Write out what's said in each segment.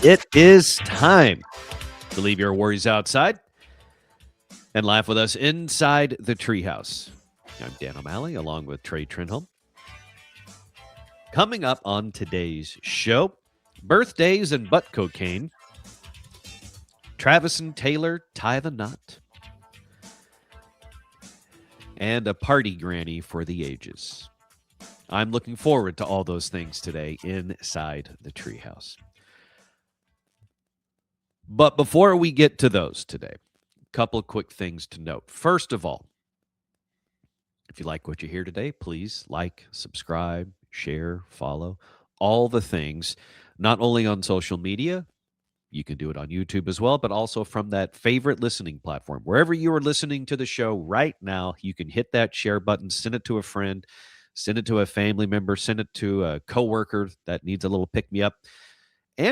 It is time to leave your worries outside and laugh with us inside the Treehouse. I'm Dan O'Malley along with Trey Trinholm. Coming up on today's show, birthdays and butt cocaine. Travis and Taylor tie the knot. And a party granny for the ages. I'm looking forward to all those things today inside the Treehouse. But before we get to those today, a couple of quick things to note. First of all, if you like what you hear today, please like, subscribe, share, follow, all the things, not only on social media, you can do it on YouTube as well, but also from that favorite listening platform. Wherever you are listening to the show right now, you can hit that share button, send it to a friend, send it to a family member, send it to a coworker that needs a little pick-me-up,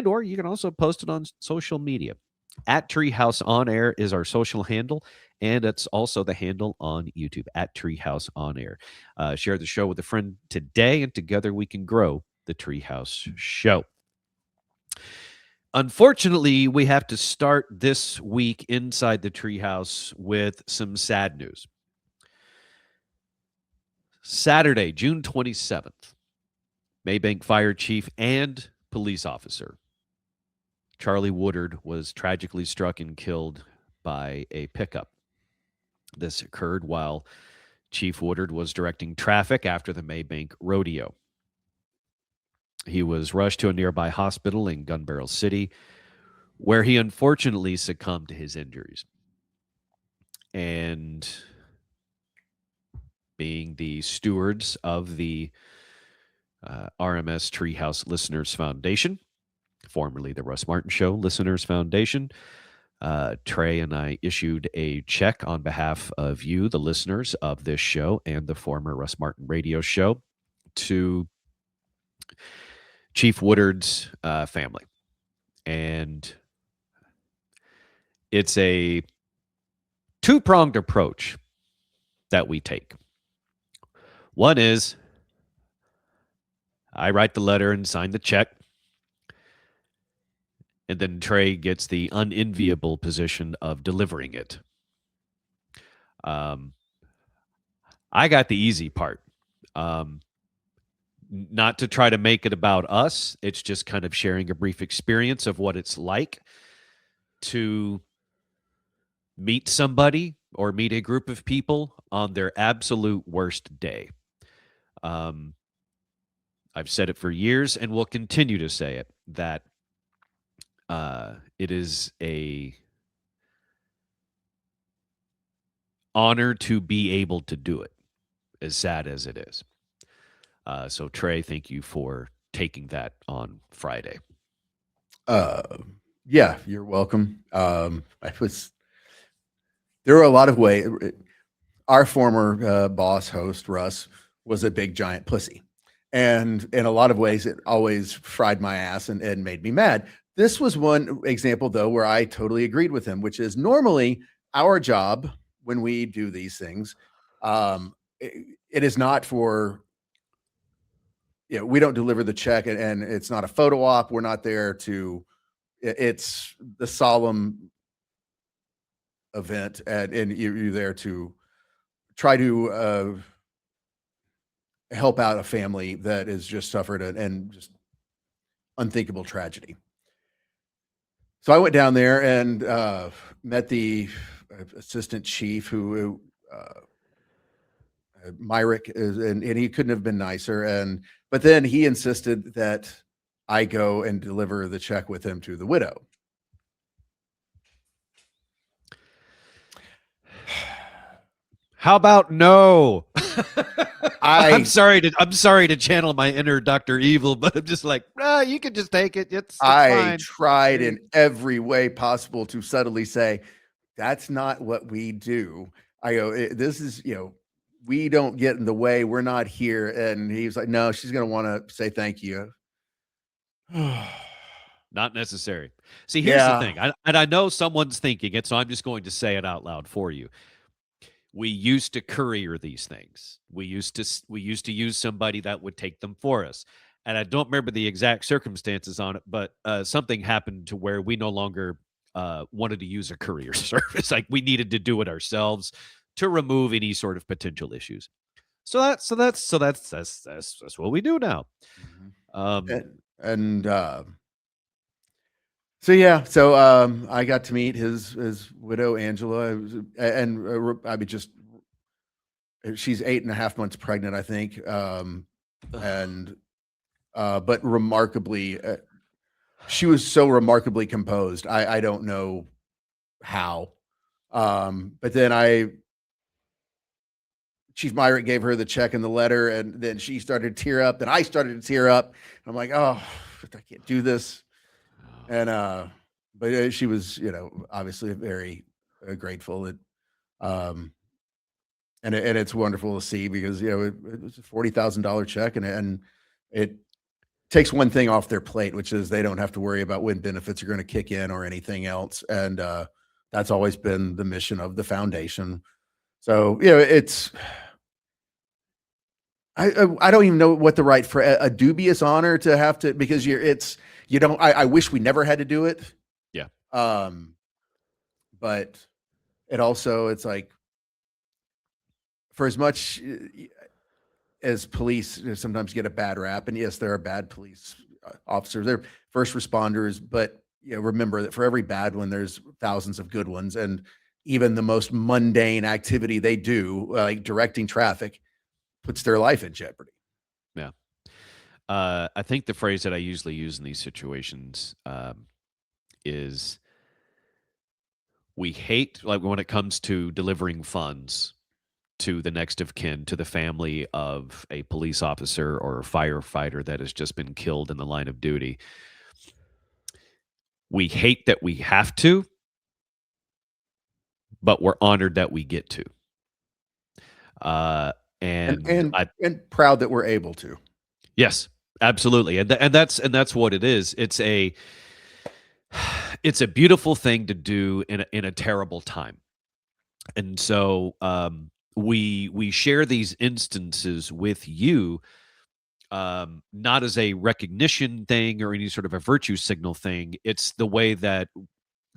or you can also post it on social media. At Treehouse On Air is our social handle, and it's also the handle on YouTube, at Treehouse On Air. Share the show with a friend today, and together we can grow the Treehouse Show. Unfortunately, we have to start this week inside the Treehouse with some sad news. Saturday, June 27th, Mabank Fire Chief and police officer Charlie Woodard was tragically struck and killed by a pickup. This occurred while Chief Woodard was directing traffic after the Mabank rodeo. He was rushed to a nearby hospital in Gun Barrel City, where he unfortunately succumbed to his injuries. And being the stewards of the RMS Treehouse Listeners Foundation, formerly the Russ Martin Show Listeners Foundation, Trey and I issued a check on behalf of you, the listeners of this show and the former Russ Martin radio show, to Chief Woodard's family. And it's a two-pronged approach that we take. One is I write the letter and sign the check, and then Trey gets the unenviable position of delivering it. I got the easy part. Not to try to make it about us. It's just kind of sharing a brief experience of what it's like to meet somebody or meet a group of people on their absolute worst day. I've said it for years and will continue to say it, that it is a honor to be able to do it, as sad as it is. So Trey, thank you for taking that on Friday. Yeah, you're welcome. There were a lot of ways. Our former boss host, Russ, was a big giant pussy. And in a lot of ways, it always fried my ass and made me mad. This was one example, though, where I totally agreed with him, which is normally our job when we do these things. It is not for, we don't deliver the check and it's not a photo op. We're not there to, it's the solemn event and you're there to try to help out a family that has just suffered and just unthinkable tragedy. So I went down there and met the assistant chief who Myrick is, and he couldn't have been nicer. But then he insisted that I go and deliver the check with him to the widow. How about no? I'm sorry to channel my inner Dr. Evil, but I'm just like, you can just take it. It's I fine. Tried in every way possible to subtly say, that's not what we do. I go, this is, we don't get in the way. We're not here. And he was like, no, she's going to want to say thank you. Not necessary. See, here's the thing. I know someone's thinking it, so I'm just going to say it out loud for you. We used to courier these things. We used to use somebody that would take them for us. and I don't remember the exact circumstances on it, but something happened to where we no longer wanted to use a courier service. Like we needed to do it ourselves to remove any sort of potential issues. So that's what we do now. Mhm. Um, And so yeah, so I got to meet his widow Angela, I mean, just she's 8.5 months pregnant, I think, and but remarkably, she was so remarkably composed. I don't know how, but then Chief Myrick gave her the check and the letter, and then she started to tear up. Then I started to tear up. I'm like, oh, I can't do this. And but she was, obviously very grateful that, um, and it's wonderful to see because it was a $40,000 check, and it takes one thing off their plate, which is they don't have to worry about when benefits are going to kick in or anything else, and that's always been the mission of the foundation. So it's I don't even know what the right for a dubious honor to have to because you don't I wish we never had to do it. yeah. Um, but it's like for as much as police sometimes get a bad rap, and yes, there are bad police officers, they're first responders, but remember that for every bad one, there's thousands of good ones, and even the most mundane activity they do, like directing traffic, puts their life in jeopardy. Yeah. I think the phrase that I usually use in these situations is we hate, like when it comes to delivering funds to the next of kin, to the family of a police officer or a firefighter that has just been killed in the line of duty. We hate that we have to, but we're honored that we get to. Uh, and and and I, and proud that we're able to. yes, absolutely, and that's what it is. It's a beautiful thing to do in a terrible time, and so we share these instances with you, not as a recognition thing or any sort of a virtue signal thing. It's the way that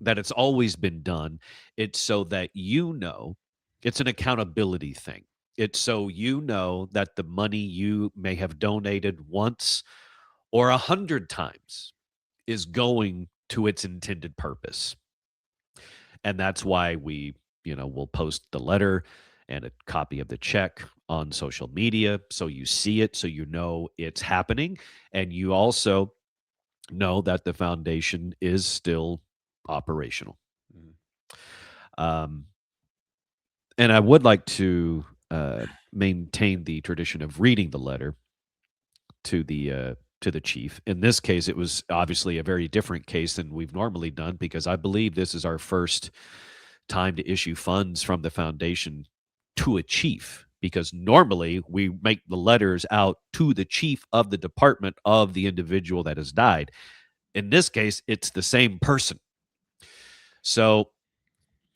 it's always been done. It's so that it's an accountability thing. It's so that the money you may have donated once or 100 times is going to its intended purpose. And that's why we'll post the letter and a copy of the check on social media so you see it, so it's happening. And you also know that the foundation is still operational. Mhm. Um, and I would like to maintain the tradition of reading the letter to the chief. In this case, it was obviously a very different case than we've normally done because I believe this is our first time to issue funds from the foundation to a chief. Because normally we make the letters out to the chief of the department of the individual that has died. In this case, it's the same person. So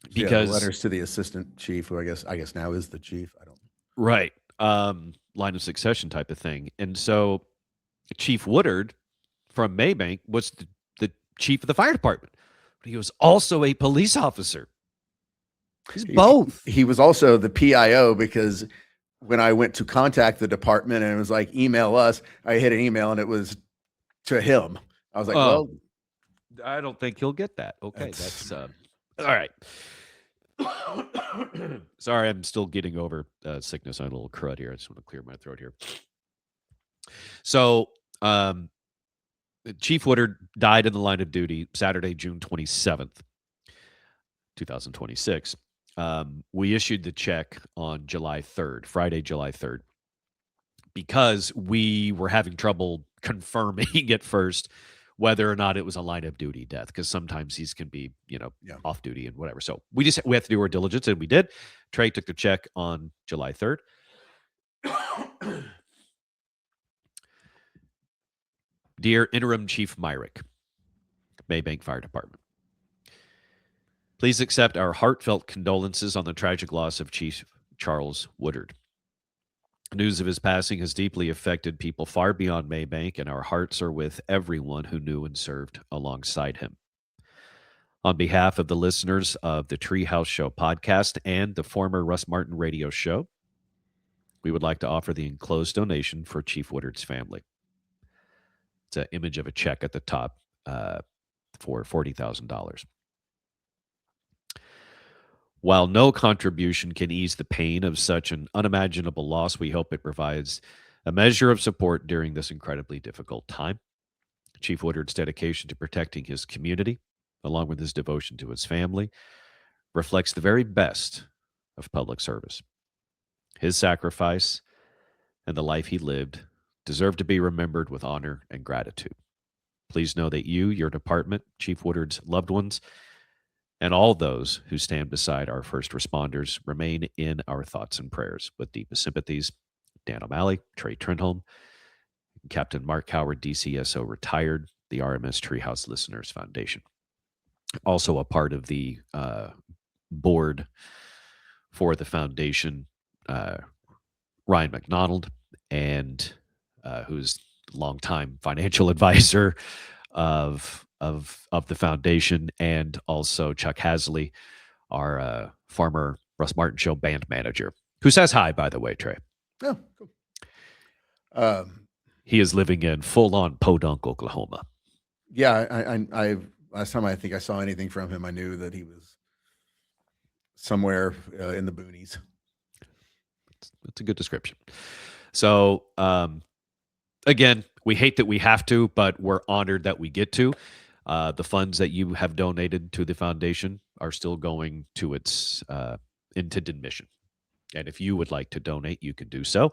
So yeah, the because letters to the assistant chief, who I guess now is the chief. I don't. right, line of succession type of thing. And so Chief Woodard from Mabank was the chief of the fire department. But he was also a police officer. He's both. He was also the PIO because when I went to contact the department and it was like email us, I hit an email and it was to him. I was like, Oh, well, I don't think he'll get that. Okay, that's that's all right. Sorry, I'm still getting over sickness. I'm a little crud here. I just want to clear my throat here. So, Chief Woodard died in the line of duty Saturday, June 27th, 2026. We issued the check on July 3rd, Friday, July 3rd, because we were having trouble confirming at first whether or not it was a line of duty death, because sometimes these can be, yeah. off duty and whatever. So we had to do our diligence, and we did. Trey took the check on July 3rd. Dear Interim Chief Myrick, Mabank Fire Department, please accept our heartfelt condolences on the tragic loss of Chief Charles Woodard. News of his passing has deeply affected people far beyond Mabank, and our hearts are with everyone who knew and served alongside him. On behalf of the listeners of the Treehouse Show podcast and the former Russ Martin radio show, we would like to offer the enclosed donation for Chief Woodard's family. It's an image of a check at the top for $40,000. While no contribution can ease the pain of such an unimaginable loss, we hope it provides a measure of support during this incredibly difficult time. Chief Woodard's dedication to protecting his community, along with his devotion to his family, reflects the very best of public service. His sacrifice and the life he lived deserve to be remembered with honor and gratitude. Please know that you, your department, Chief Woodard's loved ones, and all those who stand beside our first responders remain in our thoughts and prayers. With deepest sympathies, Dan O'Malley, Trey Trenholm, Captain Mark Howard, DCSO retired, the RMS Treehouse Listeners Foundation. Also a part of the board for the foundation, Ryan McDonald, and who's longtime financial advisor of the foundation, and also Chuck Hasley, our former Russ Martin Show band manager, who says hi, by the way, Trey. Oh, cool. He is living in full-on Podunk, Oklahoma. Yeah, I last time I think I saw anything from him, I knew that he was somewhere in the boonies. That's a good description. So, again, we hate that we have to, but we're honored that we get to. The funds that you have donated to the foundation are still going to its intended mission. And if you would like to donate, you can do so.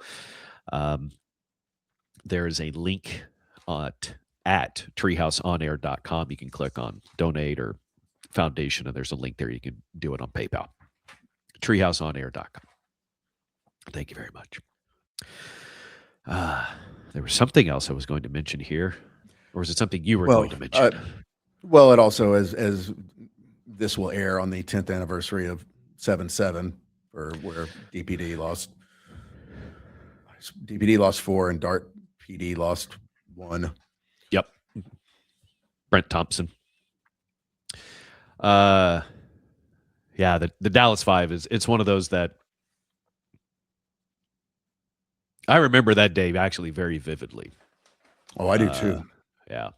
There is a link at treehouseonair.com. You can click on donate or foundation, and there's a link there. You can do it on PayPal. treehouseonair.com. Thank you very much. There was something else I was going to mention here. Or was it something you were going to mention? Well, it also, as this will air on the 10th anniversary of 7/7, or where DPD lost 4 and Dart PD lost 1. Yep. Brent Thompson. Yeah, the Dallas 5 it's one of those that I remember that day actually very vividly. Oh, I do too. Yeah.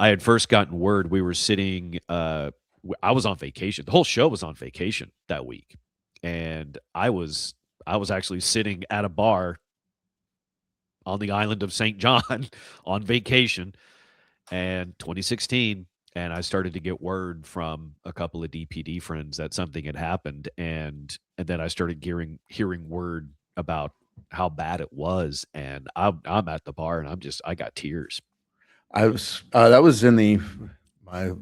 I had first gotten word. We were sitting, I was on vacation. The whole show was on vacation that week. And I was actually sitting at a bar on the island of St. John on vacation, and 2016. And I started to get word from a couple of DPD friends that something had happened. And then I started hearing word about how bad it was. And I'm at the bar, and I got tears. That was in my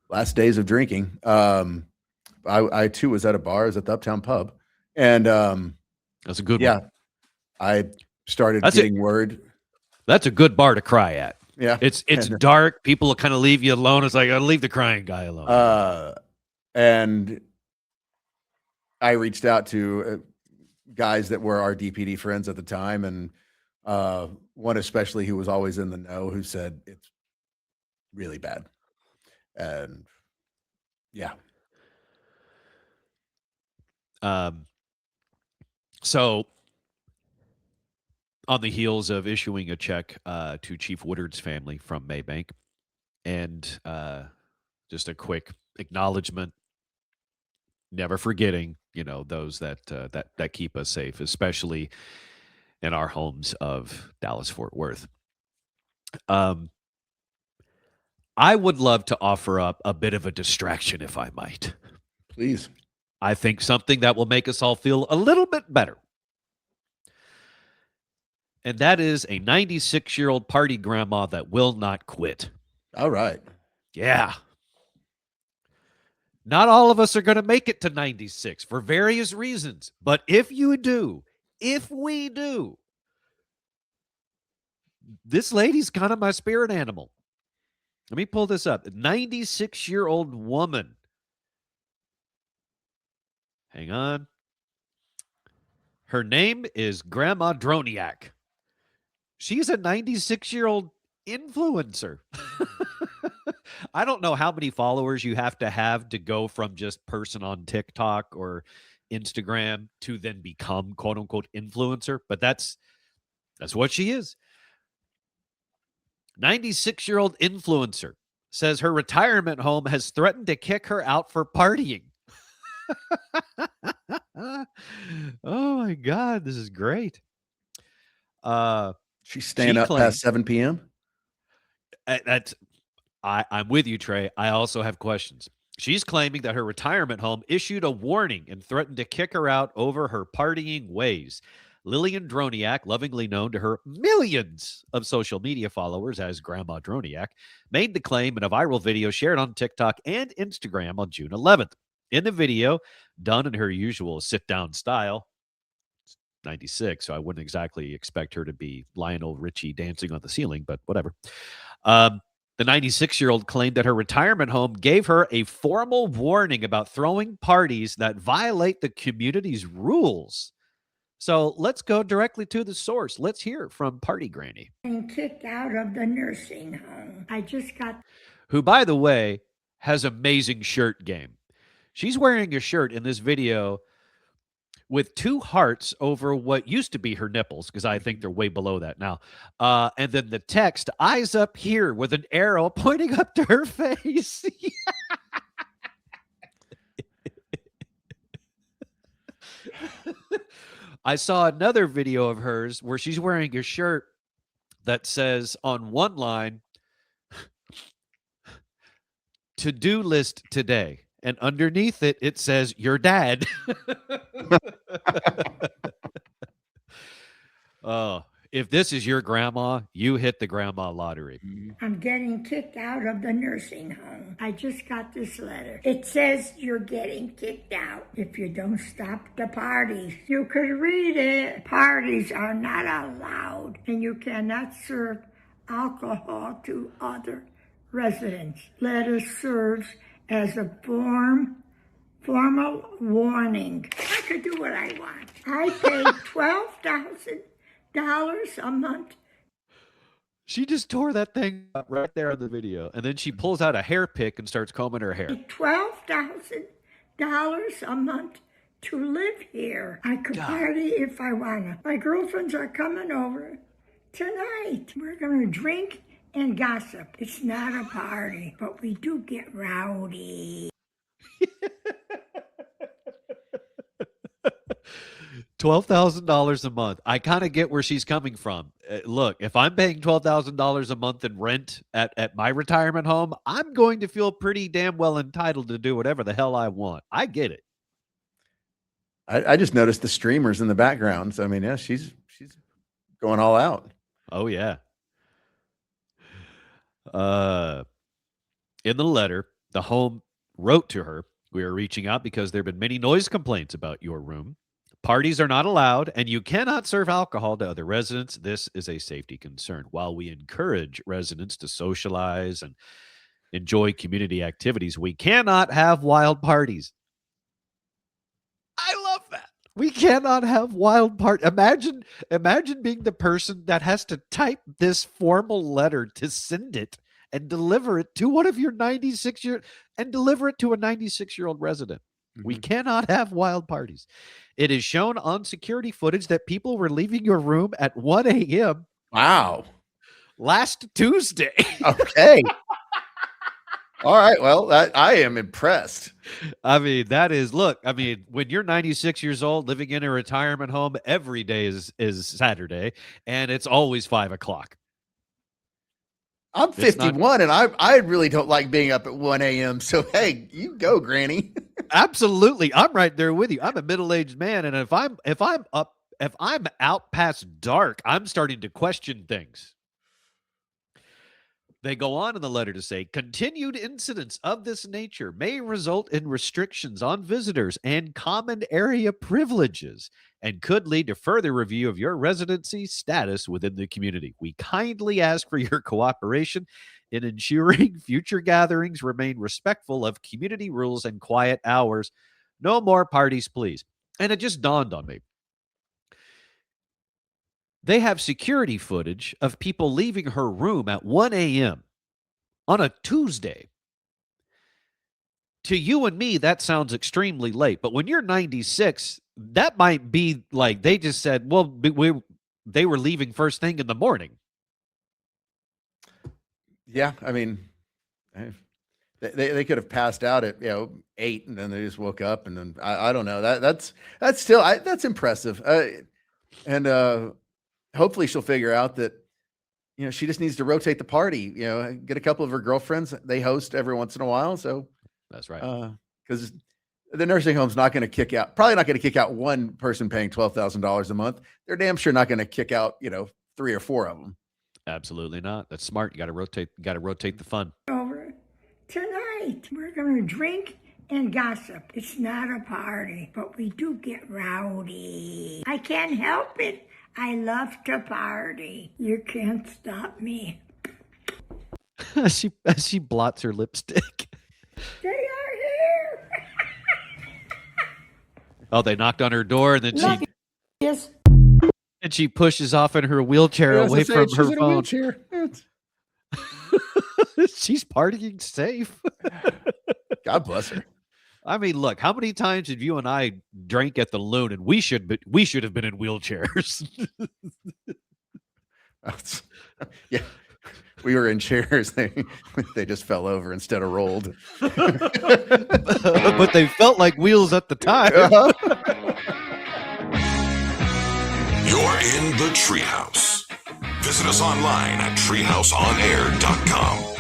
last days of drinking. I too was at a bar. I was at the Uptown Pub, and that's a good one. Yeah, I started getting word. That's a good bar to cry at. Yeah, it's dark. People will kind of leave you alone. It's like, I'll leave the crying guy alone. And I reached out to guys that were our DPD friends at the time, and one especially who was always in the know, who said it's really bad. And yeah. So on the heels of issuing a check to Chief Woodard's family from Mabank, and just a quick acknowledgement, never forgetting, those that keep us safe, especially in our homes of Dallas-Fort Worth. I would love to offer up a bit of a distraction, if I might. Please. I think something that will make us all feel a little bit better. And that is a 96-year-old party grandma that will not quit. All right. Yeah. Not all of us are going to make it to 96 for various reasons. But if we do, this lady's kind of my spirit animal. Let me pull this up. A 96-year-old woman. Hang on. Her name is Grandma Droniak. She's a 96-year-old influencer. I don't know how many followers you have to go from just person on TikTok or Instagram to then become quote unquote influencer, but that's what she is. 96-year-old influencer says her retirement home has threatened to kick her out for partying. Oh my God, this is great. She's staying up past 7 p.m. I'm with you, Trey. I also have questions. She's claiming that her retirement home issued a warning and threatened to kick her out over her partying ways. Lillian Droniak, lovingly known to her millions of social media followers as Grandma Droniak, made the claim in a viral video shared on TikTok and Instagram on June 11th. In the video, done in her usual sit-down style, 96, so I wouldn't exactly expect her to be Lionel Richie dancing on the ceiling, but whatever. The 96-year-old claimed that her retirement home gave her a formal warning about throwing parties that violate the community's rules. So let's go directly to the source. Let's hear from Party Granny. And kicked out of the nursing home. I just got... Who, by the way, has amazing shirt game. She's wearing a shirt in this video with 2 hearts over what used to be her nipples, because I think they're way below that now. And then the text, eyes up here, with an arrow pointing up to her face. I saw another video of hers where she's wearing a shirt that says on one line, to-do list today. And underneath it, it says, your dad. Oh, if this is your grandma, you hit the grandma lottery. I'm getting kicked out of the nursing home. I just got this letter. It says you're getting kicked out if you don't stop the parties. You could read it. Parties are not allowed, and you cannot serve alcohol to other residents. Letter serves as a formal warning. I could do what I want. I pay $12,000 a month. She just tore that thing up right there on the video. And then she pulls out a hair pick and starts combing her hair. $12,000 a month to live here. I could party if I wanna. My girlfriends are coming over tonight. We're gonna drink and gossip. It's not a party, but we do get rowdy. $12,000 a month. I kind of get where she's coming from. Look, if I'm paying $12,000 a month in rent at my retirement home, I'm going to feel pretty damn well entitled to do whatever the hell I want. I get it. I just noticed the streamers in the background. So I mean, yeah, she's going all out. Oh yeah. In the letter, the home wrote to her, we are reaching out because there have been many noise complaints about your room. Parties are not allowed, and you cannot serve alcohol to other residents. This is a safety concern. While we encourage residents to socialize and enjoy community activities, we cannot have wild parties. I love that. We cannot have wild parties. Imagine being the person that has to type this formal letter to send it and deliver it to one of your 96-year and deliver it to a 96-year-old resident. We cannot have wild parties. It is shown on security footage that people were leaving your room at 1 a.m. Wow. last Tuesday. Okay. All right. Well, I am impressed. I mean, that is, look, I mean, when you're 96 years old, living in a retirement home, every day is Saturday, and it's always 5 o'clock. I'm 51 and I really don't like being up at 1 a.m. So, hey, you go, Granny. Absolutely. I'm right there with you. I'm a middle-aged man. And if I'm out past dark, I'm starting to question things. They go on in the letter to say, continued incidents of this nature may result in restrictions on visitors and common area privileges and could lead to further review of your residency status within the community. We kindly ask for your cooperation in ensuring future gatherings remain respectful of community rules and quiet hours. No more parties, please. And it just dawned on me. They have security footage of people leaving her room at 1 a.m. on a Tuesday. To you and me, that sounds extremely late. But when you're 96, that might be like they just said, well, they were leaving first thing in the morning. Yeah, I mean, they could have passed out at 8, and then they just woke up, and then I don't know. That's still that's impressive. And hopefully she'll figure out that she just needs to rotate the party. Get a couple of her girlfriends. They host every once in a while, so that's right. Because the nursing home's probably not going to kick out one person paying $12,000 a month. They're damn sure not going to kick out 3 or 4 of them. Absolutely not. That's smart. You got to rotate. Got to rotate the fun. Over tonight, we're gonna drink and gossip. It's not a party, but we do get rowdy. I can't help it. I love to party. You can't stop me. As she blots her lipstick. They are here. Oh, they knocked on her door, and then Yes. And she pushes off in her wheelchair away from her phone. She's partying safe. God bless her. I mean, look, how many times have you and I drank at the Loon, and we should have been in wheelchairs? Yeah, we were in chairs. They just fell over instead of rolled. But they felt like wheels at the time. You're in the Treehouse. Visit us online at treehouseonair.com.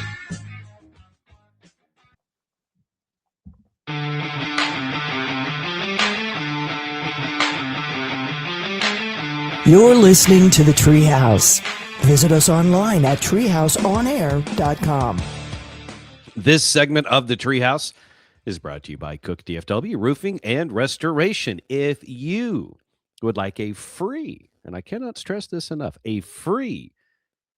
You're listening to the Treehouse. Visit us online at treehouseonair.com. This segment of the Treehouse is brought to you by Cook DFW Roofing and Restoration. If you would like a free, and I cannot stress this enough, a free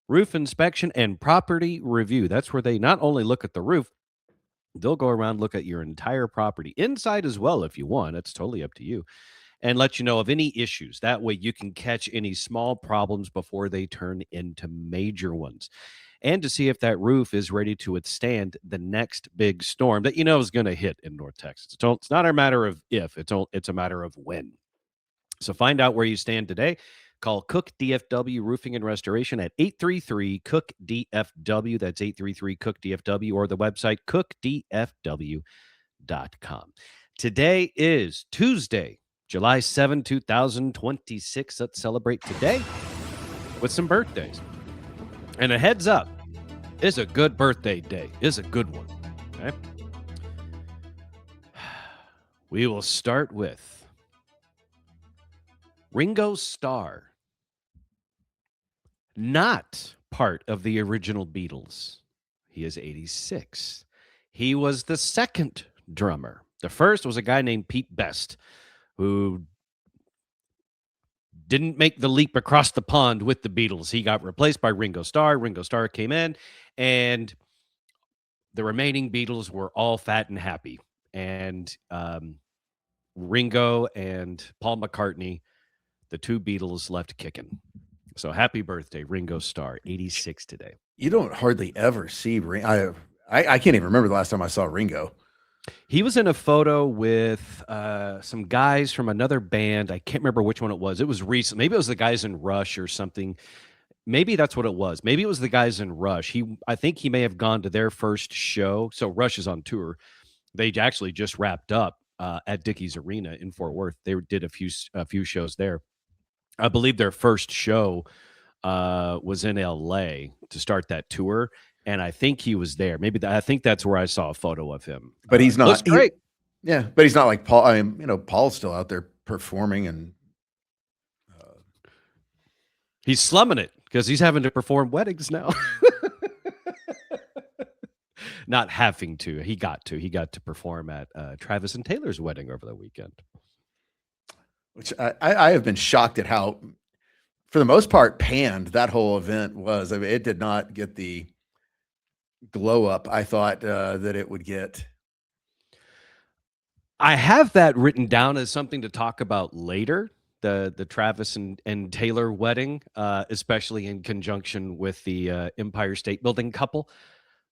roof inspection and property review. That's where they not only look at the roof, they'll go around, look at your entire property, inside as well if you want. It's totally up to you. And let you know of any issues. That way you can catch any small problems before they turn into major ones. And to see if that roof is ready to withstand the next big storm that is going to hit in North Texas. It's not a matter of if, it's a matter of when. So find out where you stand today. Call Cook DFW Roofing and Restoration at 833-COOK-DFW. That's 833-COOK-DFW, or the website cookdfw.com. Today is Tuesday, July 7, 2026. Let's celebrate today with some birthdays. And a heads up, it's a good birthday day. It's a good one. Okay. We will start with Ringo Starr. Not part of the original Beatles. He is 86. He was the second drummer. The first was a guy named Pete Best, who didn't make the leap across the pond with the Beatles. He got replaced by Ringo Starr. Ringo Starr came in, and the remaining Beatles were all fat and happy. And Ringo and Paul McCartney, the two Beatles, left kicking. So happy birthday, Ringo Starr, 86 today. You don't hardly ever see Ringo. I can't even remember the last time I saw Ringo. He was in a photo with some guys from another band. I can't remember which one it was. It was recent. Maybe it was the guys in Rush or something. Maybe that's what it was. Maybe it was the guys in Rush. I think he may have gone to their first show. So Rush is on tour. They actually just wrapped up at Dickies Arena in Fort Worth. They did a few shows there. I believe their first show was in LA to start that tour. And I think he was there. I think that's where I saw a photo of him. But he's not. Looks great. But he's not like Paul. I mean, Paul's still out there performing, and he's slumming it because he's having to perform weddings now. Not having to. He got to perform at Travis and Taylor's wedding over the weekend. Which I have been shocked at how, for the most part, panned that whole event was. I mean, it did not get the glow up I thought that it would get. I have that written down as something to talk about later, the Travis and Taylor wedding, especially in conjunction with the Empire State Building couple.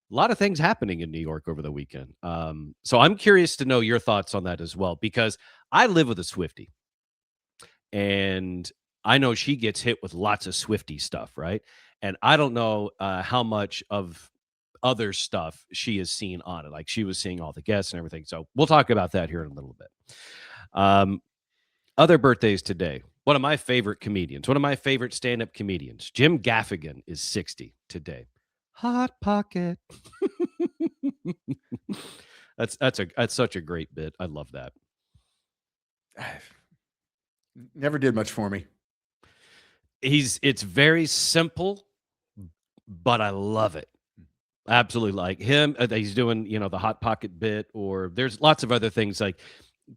A lot of things happening in New York over the weekend. So I'm curious to know your thoughts on that as well, because I live with a Swiftie, and I know she gets hit with lots of Swiftie stuff, right? And I don't know how much of other stuff she has seen on it. Like, she was seeing all the guests and everything. So we'll talk about that here in a little bit. Other birthdays today. One of my favorite comedians, one of my favorite stand-up comedians, Jim Gaffigan, is 60 today. Hot Pocket. That's such a great bit. I love that. Never did much for me. It's very simple, but I love it. Absolutely. Like him, he's doing, the Hot Pocket bit, or there's lots of other things. Like,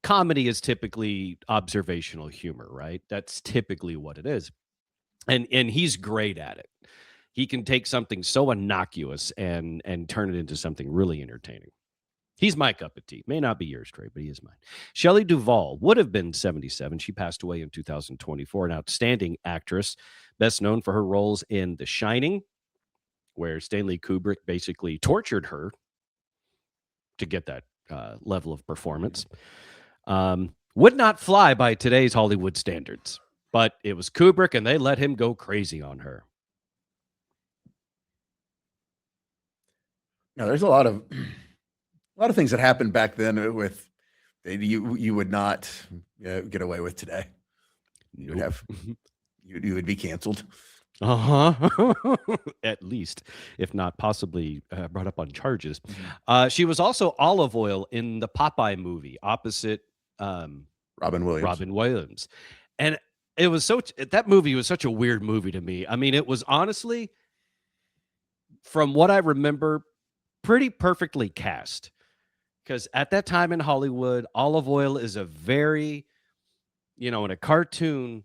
comedy is typically observational humor, right? That's typically what it is. And he's great at it. He can take something so innocuous and turn it into something really entertaining. He's my cup of tea. May not be yours, Trey, but he is mine. Shelley Duvall would have been 77. She passed away in 2024. An outstanding actress, best known for her roles in The Shining, where Stanley Kubrick basically tortured her to get that level of performance. Would not fly by today's Hollywood standards, but it was Kubrick, and they let him go crazy on her. No, there's a lot of things that happened back then with you would not get away with today. You would have you would be canceled. At least, if not possibly brought up on charges. She was also Olive Oil in the Popeye movie opposite Robin Williams. And it was that movie was such a weird movie to me. I mean, it was honestly, from what I remember, pretty perfectly cast. Because at that time in Hollywood, Olive Oil is a very, in a cartoon,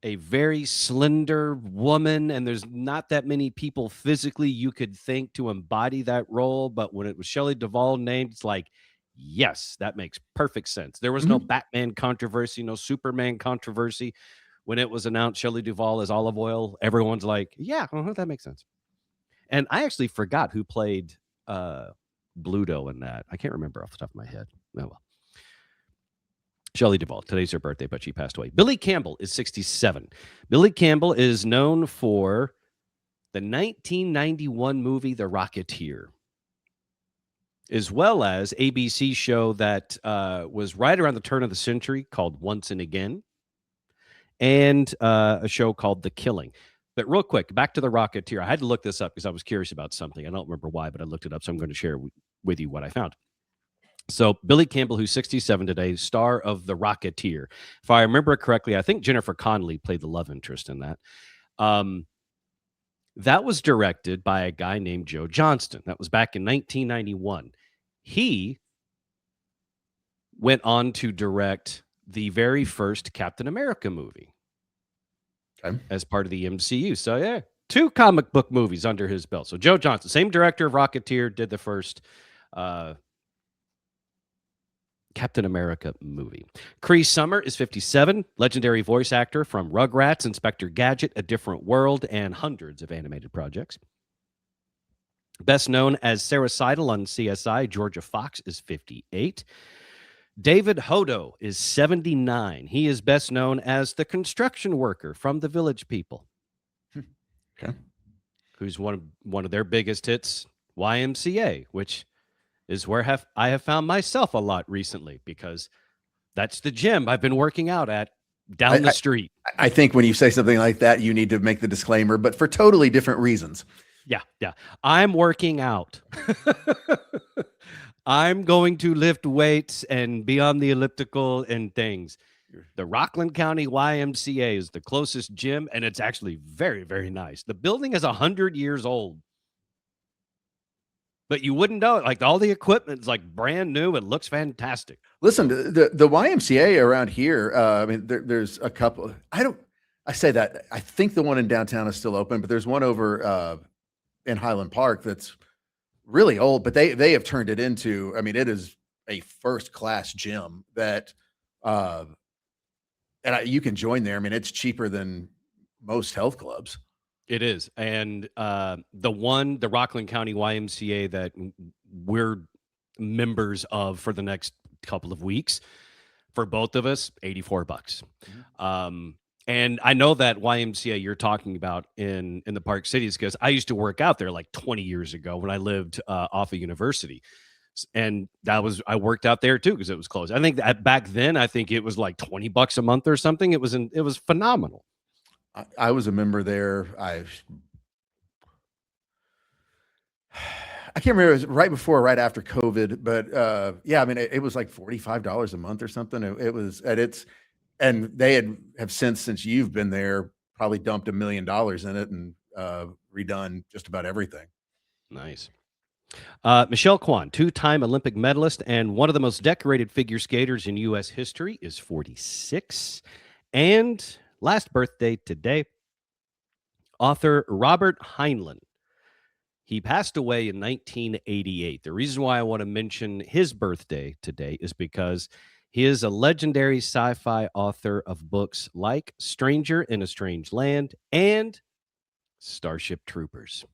a very slender woman, and there's not that many people physically you could think to embody that role. But when it was Shelley Duvall named, it's like, yes, that makes perfect sense. There was no Batman controversy, no Superman controversy. When it was announced Shelley Duvall as Olive Oil, everyone's like, yeah, that makes sense. And I actually forgot who played Bluto in that. I can't remember off the top of my head. Oh, well. Shelley Duvall. Today's her birthday, but she passed away. Billy Campbell is 67. Billy Campbell is known for the 1991 movie The Rocketeer, as well as ABC show that was right around the turn of the century called Once and Again, and a show called The Killing. But real quick, back to The Rocketeer. I had to look this up because I was curious about something. I don't remember why, but I looked it up, so I'm going to share with you what I found. So Billy Campbell, who's 67 today, star of The Rocketeer. If I remember correctly, I think Jennifer Connelly played the love interest in that. That was directed by a guy named Joe Johnston. That was back in 1991. He went on to direct the very first Captain America movie as part of the MCU. So, yeah, 2 comic book movies under his belt. So Joe Johnston, same director of Rocketeer, did the first Captain America movie. Cree Summer is 57, legendary voice actor from Rugrats, Inspector Gadget, A Different World, and hundreds of animated projects. Best known as Sarah Seidel on CSI, Georgia Fox is 58. David Hodo is 79. He is best known as the construction worker from The Village People. Okay. Who's one of their biggest hits, YMCA, which is where I have found myself a lot recently, because that's the gym I've been working out at down the street. I think when you say something like that, you need to make the disclaimer, but for totally different reasons. Yeah. I'm working out. I'm going to lift weights and be on the elliptical and things. The Rockland County YMCA is the closest gym, and it's actually very, very nice. The building is 100 years old. But you wouldn't know it. Like, all the equipment's like brand new. It looks fantastic. Listen, the YMCA around here, I mean, there's a couple. I say that. I think the one in downtown is still open, but there's one over in Highland Park that's really old, but they have turned it into, I mean, it is a first-class gym that and you can join there. I mean, it's cheaper than most health clubs. It is. And the Rockland County YMCA that we're members of for the next couple of weeks, for both of us, $84. Mm-hmm. And I know that YMCA you're talking about in the Park Cities, because I used to work out there like 20 years ago when I lived off of University. And I worked out there too because it was close. I think that back then, I think it was like $20 a month or something. It was phenomenal. I was a member there. I can't remember. It was right before or right after COVID, but yeah, I mean, it was like $45 a month or something. It was and they have since you've been there, probably dumped $1 million in it and redone just about everything. Nice. Michelle Kwan, two-time Olympic medalist and one of the most decorated figure skaters in U.S. history, is 46. And last birthday today, author Robert Heinlein. He passed away in 1988. The reason why I want to mention his birthday today is because he is a legendary sci-fi author of books like Stranger in a Strange Land and Starship Troopers.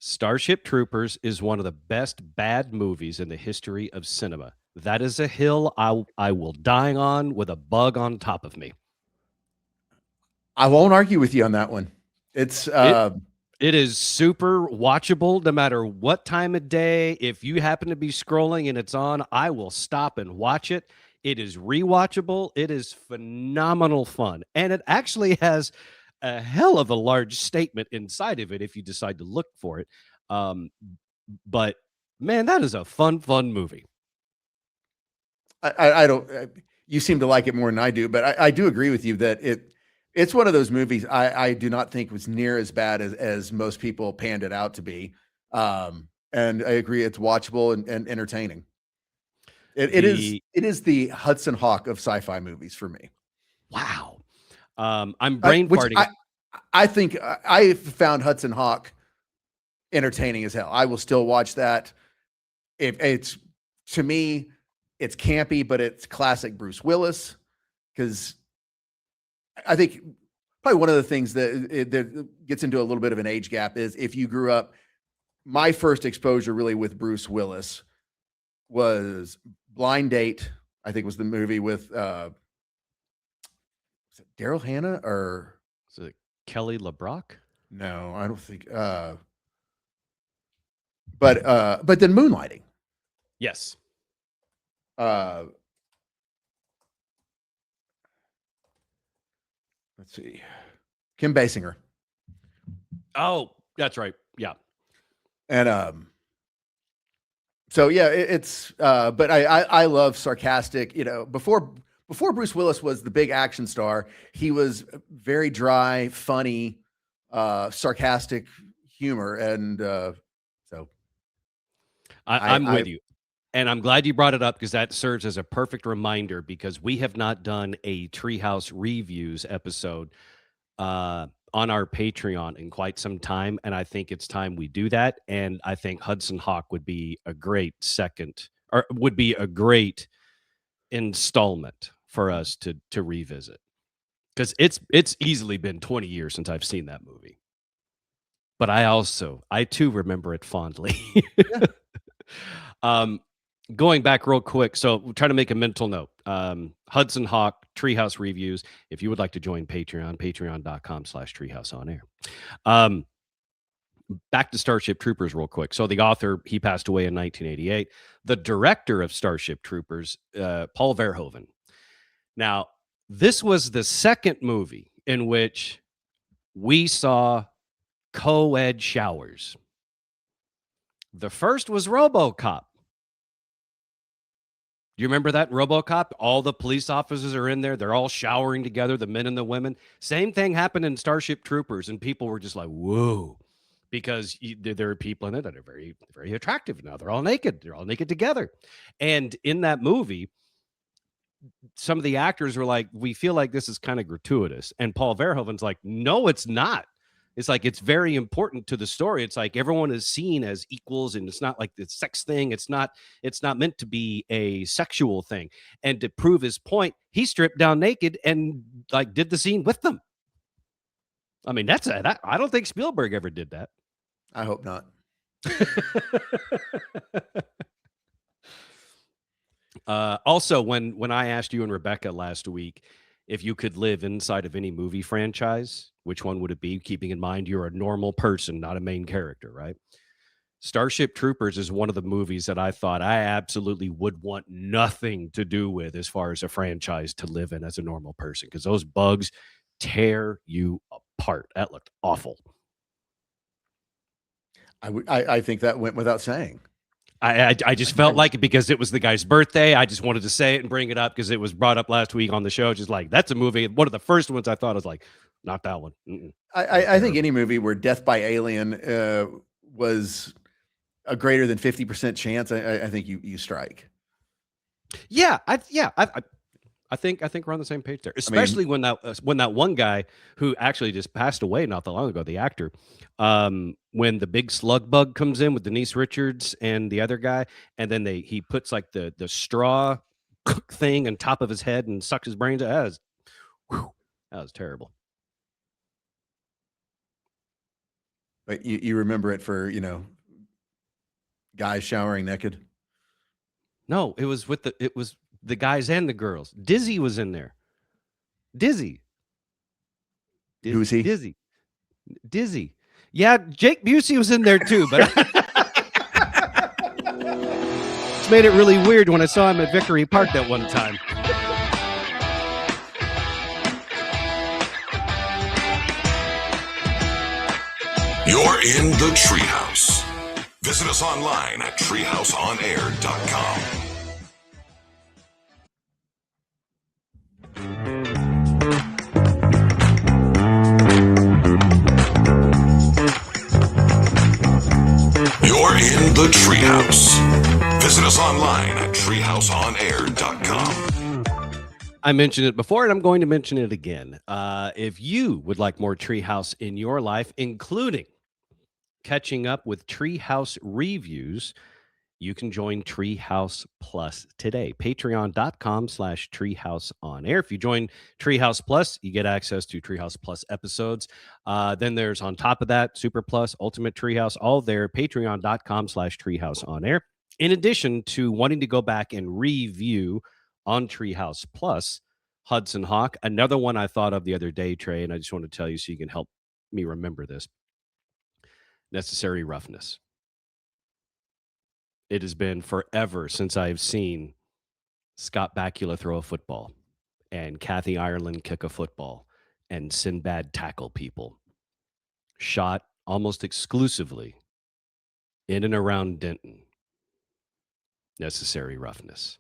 Starship Troopers is one of the best bad movies in the history of cinema. That is a hill I will die on with a bug on top of me. I won't argue with you on that one. It's it is super watchable no matter what time of day. If you happen to be scrolling and it's on, I will stop and watch it. It is rewatchable. It is phenomenal fun. And it actually has a hell of a large statement inside of it if you decide to look for it. But man, that is a fun movie. I don't. You seem to like it more than I do, but I do agree with you that it's one of those movies I do not think was near as bad as most people panned it out to be. And I agree, it's watchable and entertaining. It is the Hudson Hawk of sci-fi movies for me. Wow. I'm brain farting. I think I found Hudson Hawk entertaining as hell. I will still watch that. If it's, to me, it's campy, but it's classic Bruce Willis, because I think probably one of the things that gets into a little bit of an age gap is if you grew up, my first exposure really with Bruce Willis was Blind Date. I think was the movie with was it Daryl Hannah or is it Kelly LeBrock? No, I don't think. But then Moonlighting. Yes. Let's see. Kim Basinger. Oh, that's right. Yeah. And so yeah, it's but I love sarcastic, before Bruce Willis was the big action star, he was very dry, funny, sarcastic humor. And so I'm with you. And I'm glad you brought it up because that serves as a perfect reminder, because we have not done a Treehouse Reviews episode on our Patreon in quite some time. And I think it's time we do that. And I think Hudson Hawk would be a great installment for us to revisit, because it's easily been 20 years since I've seen that movie. But I too remember it fondly. Going back real quick, so we're trying to make a mental note. Hudson Hawk, Treehouse Reviews. If you would like to join Patreon, patreon.com/treehouseonair. Back to Starship Troopers real quick. So the author, he passed away in 1988. The director of Starship Troopers, Paul Verhoeven. Now, this was the second movie in which we saw co-ed showers. The first was RoboCop. You remember that in RoboCop? All the police officers are in there. They're all showering together, the men and the women. Same thing happened in Starship Troopers, and people were just like, whoa, because there are people in it that are very, very attractive. Now they're all naked. They're all naked together. And in that movie, some of the actors were like, we feel like this is kind of gratuitous. And Paul Verhoeven's like, no, it's not. It's like it's very important to the story. It's like everyone is seen as equals, and it's not like the sex thing. It's not meant to be a sexual thing. And to prove his point, he stripped down naked and like did the scene with them. I mean, I don't think Spielberg ever did that. I hope not. Also, when I asked you and Rebecca last week if you could live inside of any movie franchise, which one would it be? Keeping in mind you're a normal person, not a main character, right? Starship Troopers is one of the movies that I thought I absolutely would want nothing to do with as far as a franchise to live in as a normal person, because those bugs tear you apart. That looked awful. I think that went without saying. I just felt like it because it was the guy's birthday. I just wanted to say it and bring it up because it was brought up last week on the show. Just like, that's a movie. One of the first ones I thought was like, not that one. I think any movie where death by alien was a greater than 50% chance, I think you strike. Yeah, I think we're on the same page there. Especially when that one guy who actually just passed away not that long ago, the actor, when the big slug bug comes in with Denise Richards and the other guy, and then he puts like the straw thing on top of his head and sucks his brains out. That was terrible. But you remember it for, guys showering naked? No, it was the guys and the girls. Dizzy was in there. Dizzy. Who's he? Dizzy. Yeah, Jake Busey was in there too, but it's made it really weird when I saw him at Victory Park that one time. You're in the Treehouse. Visit us online at treehouseonair.com. You're in the Treehouse. Visit us online at treehouseonair.com. I mentioned it before, and I'm going to mention it again. If you would like more Treehouse in your life, including catching up with Treehouse reviews, you can join Treehouse Plus today. Patreon.com/Treehouse on air. If you join Treehouse Plus, you get access to Treehouse Plus episodes. Then there's on top of that, Super Plus, Ultimate Treehouse, all there. Patreon.com/Treehouse on air. In addition to wanting to go back and review on Treehouse Plus, Hudson Hawk, another one I thought of the other day, Trey, and I just want to tell you so you can help me remember this. Necessary Roughness. It has been forever since I've seen Scott Bakula throw a football and Kathy Ireland kick a football and Sinbad tackle people. Shot almost exclusively in and around Denton. Necessary Roughness.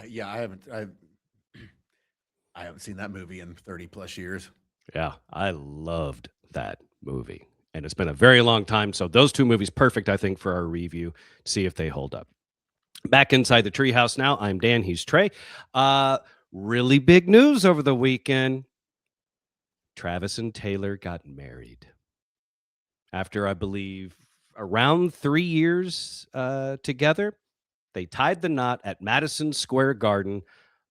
Yeah, I haven't seen that movie in 30 plus years. Yeah, I loved that movie. And it's been a very long time. So those two movies, perfect, I think, for our review. See if they hold up. Back inside the Treehouse now. I'm Dan. He's Trey. Really big news over the weekend. Travis and Taylor got married. After, I believe, around 3 years together, they tied the knot at Madison Square Garden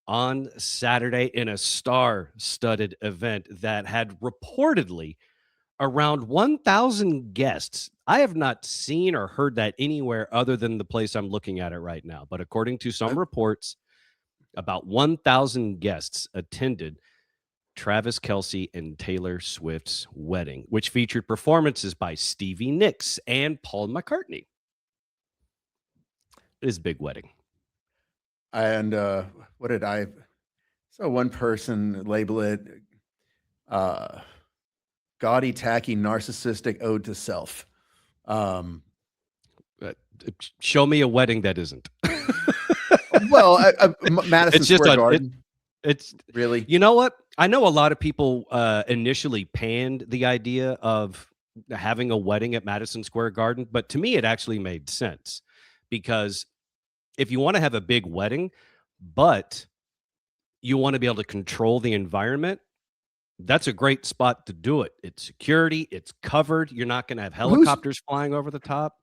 on Saturday in a star-studded event that had reportedly around 1,000 guests. I have not seen or heard that anywhere other than the place I'm looking at it right now. But according to some reports, about 1,000 guests attended Travis Kelce and Taylor Swift's wedding, which featured performances by Stevie Nicks and Paul McCartney. It is a big wedding. And what did I saw one person label it gaudy, tacky, narcissistic ode to self. Show me a wedding that isn't. Well, Madison Square Garden. It's really, you know what? I know a lot of people initially panned the idea of having a wedding at Madison Square Garden, but to me, it actually made sense because if you want to have a big wedding, but you want to be able to control the environment, That's a great spot to do it. It's security. It's covered. You're not going to have Who's helicopters flying over the top.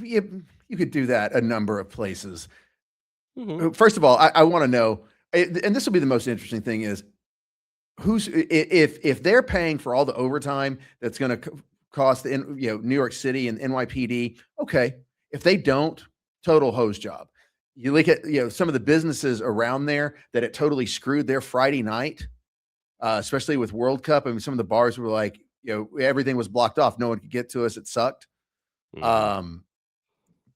you could do that a number of places. Mhm. First of all, I want to know, and this will be the most interesting thing is if they're paying for all the overtime that's going to cost the New York City and NYPD. Okay, if they don't, total hose job. You look at some of the businesses around there that it totally screwed their Friday night, especially with World Cup. I mean, some of the bars were like, everything was blocked off. No one could get to us. It sucked. Mhm.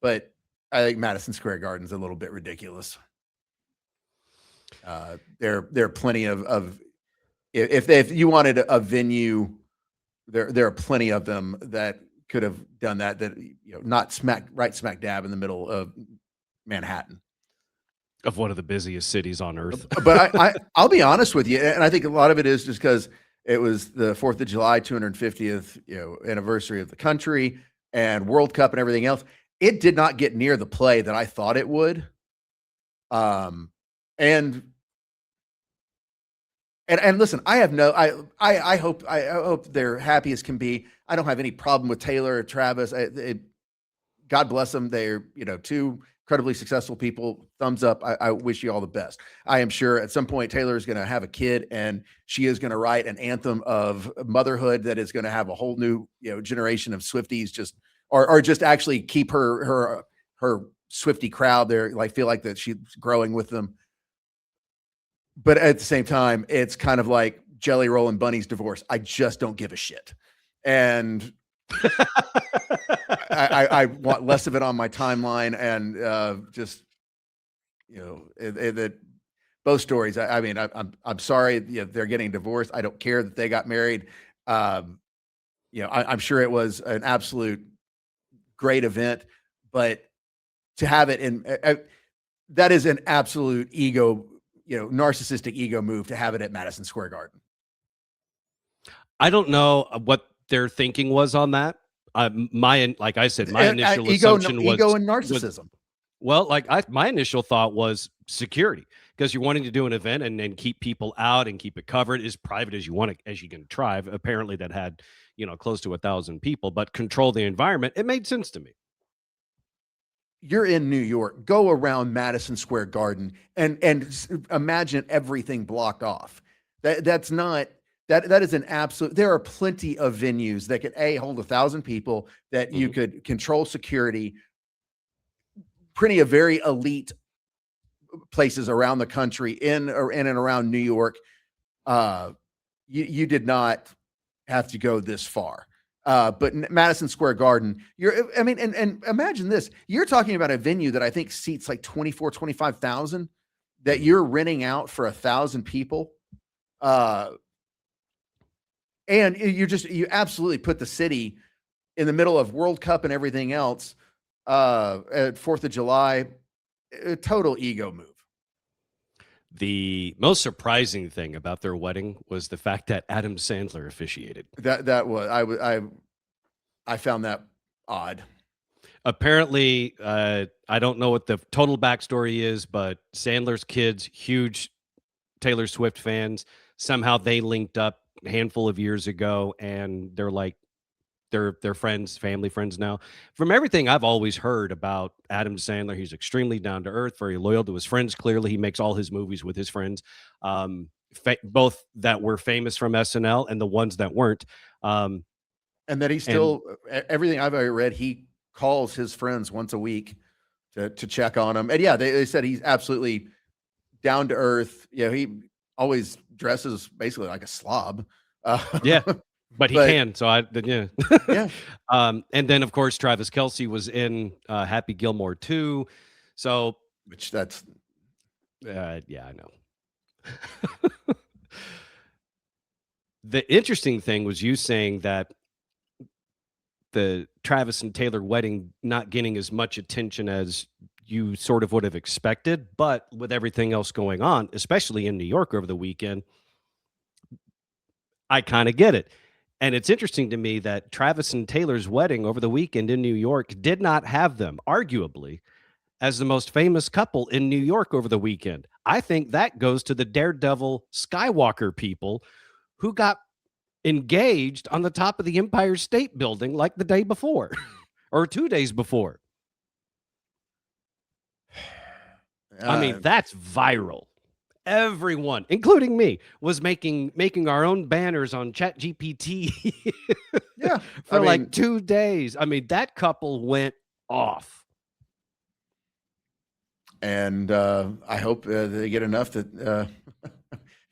But I think Madison Square Garden is a little bit ridiculous. There are plenty of if you wanted a venue, there are plenty of them that could have done that. That not smack dab in the middle of Manhattan, Of one of the busiest cities on earth. But I'll be honest with you, and I think a lot of it is just because it was the 4th of July 250th anniversary of the country and World Cup and everything else. It did not get near the play that I thought it would. And listen, I hope they're happy as can be. I don't have any problem with Taylor or Travis. God bless them. They're two incredibly successful people. Thumbs up. I wish you all the best. I am sure at some point Taylor is going to have a kid and she is going to write an anthem of motherhood that is going to have a whole new generation of Swifties or just actually keep her Swiftie crowd there, like feel like that she's growing with them. But at the same time, it's kind of like Jelly Roll and Bunny's divorce. I just don't give a shit. And I want less of it on my timeline and just, that both stories. I mean, I'm sorry they're getting divorced. I don't care that they got married. I'm sure it was an absolute great event, but to have it in that is an absolute narcissistic ego move to have it at Madison Square Garden. I don't know what their thinking was on that. Like I said, my initial assumption was ego and narcissism. My initial thought was security, because you're wanting to do an event and then keep people out and keep it covered as private as you want to, as you can try. Apparently that had, close to 1,000 people, but control the environment. It made sense to me. You're in New York, go around Madison Square Garden and imagine everything blocked off. That is an absolute. There are plenty of venues that could hold 1,000 people that you could control security. Plenty of very elite places around the country in and around New York. You did not have to go this far. But Madison Square Garden, and imagine this, you're talking about a venue that I think seats like 25,000 that you're renting out for 1,000 people. And you absolutely put the city in the middle of World Cup and everything else, at 4th of July, a total ego move. The most surprising thing about their wedding was the fact that Adam Sandler officiated. That was I found that odd. Apparently, I don't know what the total backstory is, but Sandler's kids, huge Taylor Swift fans, somehow they linked up a handful of years ago, and they're friends, family friends now. From everything I've always heard about Adam Sandler, he's extremely down to earth, very loyal to his friends. Clearly, he makes all his movies with his friends, both that were famous from SNL and the ones that weren't. And that he still, everything I've ever read, he calls his friends once a week to check on them. And yeah, they said he's absolutely down to earth. He always dresses basically like a slob. Yeah. But he can, so yeah. Yeah. And then, of course, Travis Kelce was in Happy Gilmore 2. So, which that's... yeah, I know. The interesting thing was you saying that the Travis and Taylor wedding not getting as much attention as you sort of would have expected, but with everything else going on, especially in New York over the weekend, I kind of get it. And it's interesting to me that Travis and Taylor's wedding over the weekend in New York did not have them, arguably, as the most famous couple in New York over the weekend. I think that goes to the Daredevil Skywalker people who got engaged on the top of the Empire State Building like the day before or 2 days before. I mean, that's viral. Everyone, including me, was making our own banners on ChatGPT Yeah, for like 2 days. I mean, that couple went off. And I hope they get enough that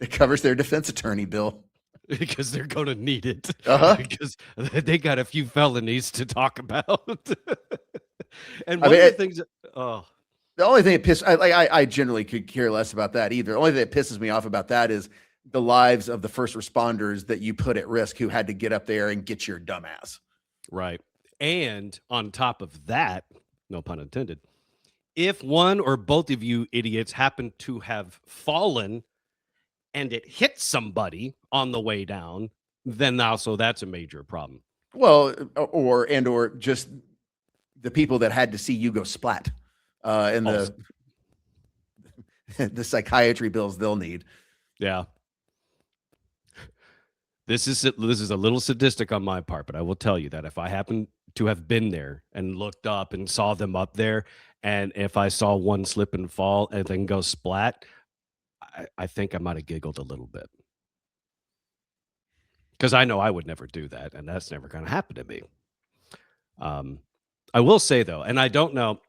it covers their defense attorney bill. Because they're going to need it. Uh-huh. Because they got a few felonies to talk about. And one of the things, the only thing that I generally could care less about that either. The only thing that pisses me off about that is the lives of the first responders that you put at risk who had to get up there and get your dumbass. Right. And on top of that, no pun intended, if one or both of you idiots happen to have fallen and it hit somebody on the way down, then also that's a major problem. Well, or just the people that had to see you go splat, and the psychiatry bills they'll need. Yeah. This is a little sadistic on my part, but I will tell you that if I happen to have been there and looked up and saw them up there, and if I saw one slip and fall and then go splat, I think I might have giggled a little bit. Because I know I would never do that, and that's never going to happen to me. I will say, though, and I don't know,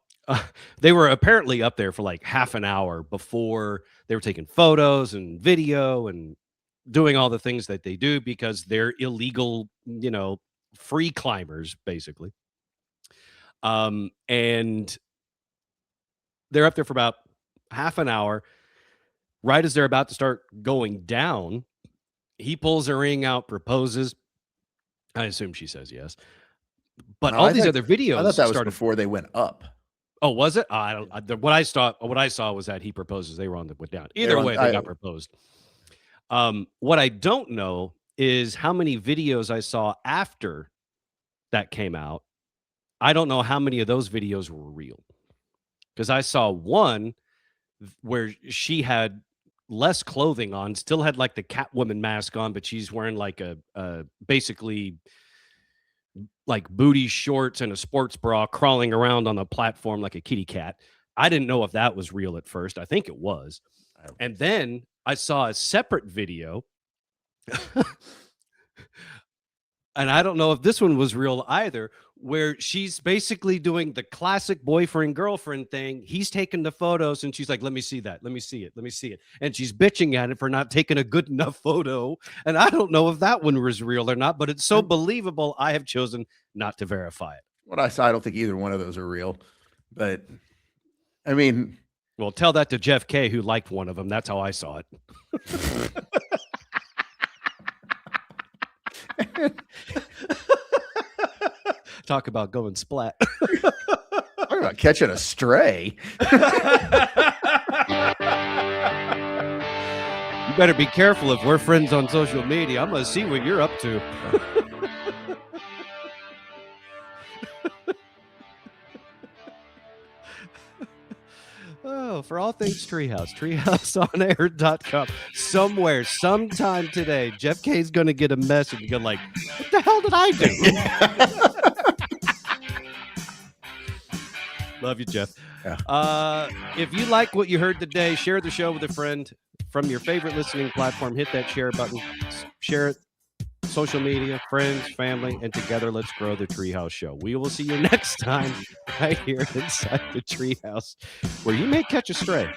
they were apparently up there for like half an hour before they were taking photos and video and doing all the things that they do because they're illegal, free climbers, basically. And they're up there for about half an hour. Right as they're about to start going down, he pulls her ring out, proposes. I assume she says yes. But No, all these other videos I thought that was started before they went up. Oh, was it? What I saw was that he proposes. They were on the way down. Either way, they got proposed. What I don't know is how many videos I saw after that came out. I don't know how many of those videos were real. Because I saw one where she had less clothing on, still had like the Catwoman mask on, but she's wearing like a basically like booty shorts and a sports bra crawling around on the platform like a kitty cat. I didn't know if that was real at first. I think it was. And then I saw a separate video. And I don't know if this one was real either, where she's basically doing the classic boyfriend-girlfriend thing. He's taking the photos, and she's like, let me see that. Let me see it. Let me see it. And she's bitching at it for not taking a good enough photo. And I don't know if that one was real or not, but it's so believable, I have chosen not to verify it. What I saw, I don't think either one of those are real. But, I mean... Well, tell that to Jeff K., who liked one of them. That's how I saw it. Talk about going splat. Talk about catching a stray. You better be careful if we're friends on social media. I'm going to see what you're up to. Oh, for all things Treehouse, treehouseonair.com. Somewhere, sometime today, Jeff K's going to get a message and go like, what the hell did I do? Love you, Jeff. Yeah. If you like what you heard today, share the show with a friend from your favorite listening platform. Hit that share button. Share it. Social media, friends, family, and together let's grow the Treehouse Show. We will see you next time right here inside the Treehouse, where you may catch a stray.